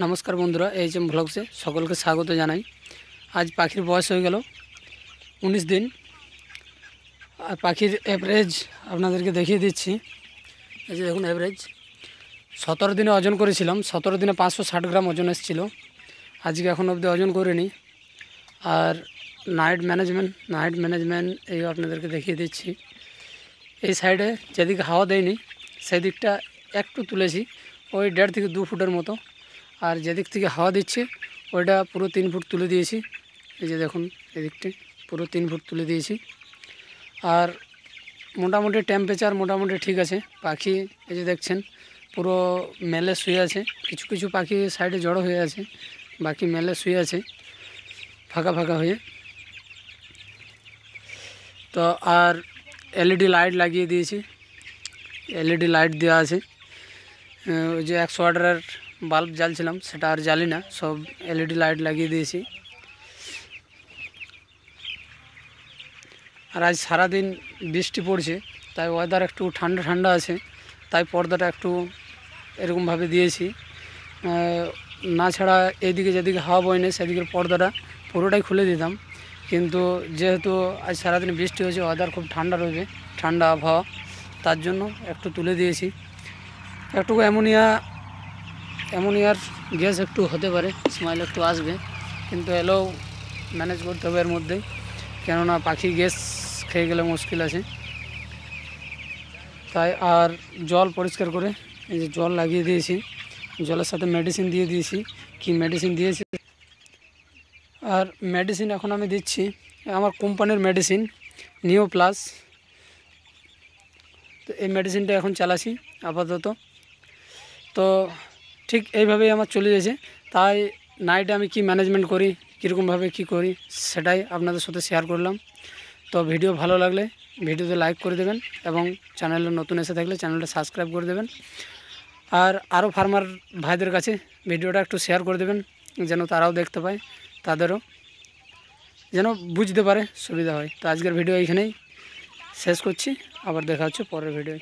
नमस्कार बंधुरा एचएम ब्लग्से सकल के स्वागत जानाई। आज पाखिर बयस हो गेल 19 दिन और पाखिर एवरेज आपनादेरके देखिए दिच्छी। এই যে দেখুন एवरेज 17 দিনে ওজন করেছিলাম। 17 দিনে 560 গ্রাম ওজন এসেছিল। আজকে এখন অবধি ওজন করিনি। আর নাইট ম্যানেজমেন্ট এই আপনাদেরকে দেখিয়ে দিচ্ছি। এই সাইডে যেদিকে হাওয়া দেয়নি সেই দিকটা একটু তুলেছি, ওই 1.5 থেকে 2 ফুটের মতো। আর যেদিক থেকে হাওয়া দিচ্ছে ওইটা পুরো 3 ফুট তুলে দিয়েছি। এই যে দেখুন এদিকটা পুরো 3 ফুট তুলে দিয়েছি। আর মোটামুটি টেম্পারেচার মোটামুটি ঠিক আছে। পাখি এই যে দেখছেন পুরো মেলে শুয়ে আছে, কিছু কিছু পাখি সাইডে জড়ো হয়ে আছে, বাকি মেলে শুয়ে আছে ফাঁকা ফাঁকা হয়ে। তো আর এলইডি লাইট লাগিয়ে দিয়েছি, এলইডি লাইট দেওয়া আছে। ওই যে 100 ওয়াটের বাল্ব জ্বালছিলাম সেটা আর জ্বালি না, সব এলইডি লাইট লাগিয়ে দিয়েছি। আর আজ সারাদিন বৃষ্টি পড়ছে, তাই ওয়েদার একটু ঠান্ডা ঠান্ডা আছে, তাই পর্দাটা একটু এরকমভাবে দিয়েছি। না ছাড়া এইদিকে যেদিকে হাওয়া বয় নেই সেদিকের পর্দাটা পুরোটাই খুলে দিতাম, কিন্তু যেহেতু আজ সারাদিন বৃষ্টি হয়েছে ওয়েদার খুব ঠান্ডা রয়েছে, ঠান্ডা আবহাওয়া, তার জন্য একটু তুলে দিয়েছি। একটু অ্যামোনিয়ার গ্যাস একটু হতে পারে, স্মেল একটু আসবে, কিন্তু এলেও ম্যানেজ করতে হবে এর মধ্যেই, কেননা পাখি গ্যাস খেয়ে গেলে মুশকিল আছে। তাই আর জল পরিষ্কার করে এই যে জল লাগিয়ে দিয়েছি, জলের সাথে মেডিসিন দিয়ে দিয়েছি। কি মেডিসিন দিয়েছি? আর মেডিসিন এখন আমি দিচ্ছি আমার কোম্পানির মেডিসিন নিও প্লাস। তো এই মেডিসিনটা এখন চালাচ্ছি আপাতত। তো ঠিক এইভাবেই আমার চলে যাচ্ছে। তাই নাইটে আমি কি ম্যানেজমেন্ট করি, কীরকমভাবে কি করি সেটাই আপনাদের সাথে শেয়ার করলাম। তো ভিডিও ভালো লাগলে ভিডিওতে লাইক করে দেবেন এবং চ্যানেলে নতুন এসে থাকলে চ্যানেলটা সাবস্ক্রাইব করে দেবেন। আর আরও ফার্মার ভাইদের কাছে ভিডিওটা একটু শেয়ার করে দেবেন, যেন তারাও দেখতে পায়, তাদেরও যেন বুঝতে পারে, সুবিধা হয়। তো আজকের ভিডিও এইখানেই শেষ করছি, আবার দেখা হচ্ছে পরের ভিডিওয়।